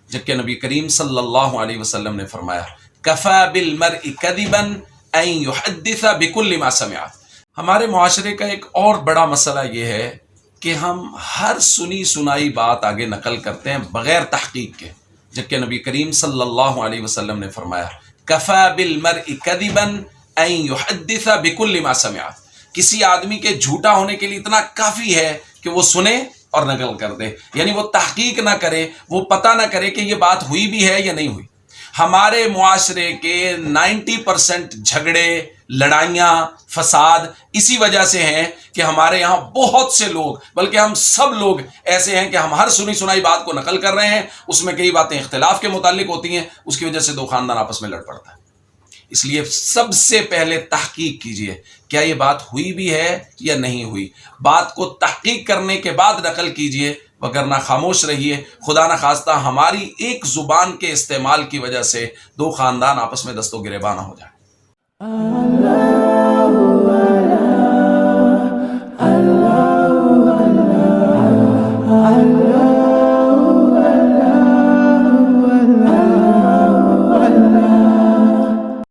جبکہ نبی کریم صلی اللہ علیہ وسلم نے فرمایا کفا بالمرء کذبا ان یحدث بکل ما سمع۔ ہمارے معاشرے کا ایک اور بڑا مسئلہ یہ ہے کہ ہم ہر سنی سنائی بات آگے نقل کرتے ہیں بغیر تحقیق کے، جبکہ نبی کریم صلی اللہ علیہ وسلم نے فرمایا کفا بالمرء کذبا ان یحدث بکل ما سمع۔ کسی آدمی کے جھوٹا ہونے کے لیے اتنا کافی ہے کہ وہ سنے اور نقل کر دے، یعنی وہ تحقیق نہ کرے، وہ پتہ نہ کرے کہ یہ بات ہوئی بھی ہے یا نہیں ہوئی۔ ہمارے معاشرے کے 90% جھگڑے، لڑائیاں، فساد اسی وجہ سے ہیں کہ ہمارے یہاں بہت سے لوگ، بلکہ ہم سب لوگ ایسے ہیں کہ ہم ہر سنی سنائی بات کو نقل کر رہے ہیں، اس میں کئی باتیں اختلاف کے متعلق ہوتی ہیں، اس کی وجہ سے دو خاندان آپس میں لڑ پڑتا ہے۔ اس لیے سب سے پہلے تحقیق کیجئے، کیا یہ بات ہوئی بھی ہے یا نہیں ہوئی۔ بات کو تحقیق کرنے کے بعد نقل کیجئے، وگرنہ خاموش رہیے، خدا نہ خواستہ ہماری ایک زبان کے استعمال کی وجہ سے دو خاندان آپس میں دست و گریباں نہ ہو جائیں۔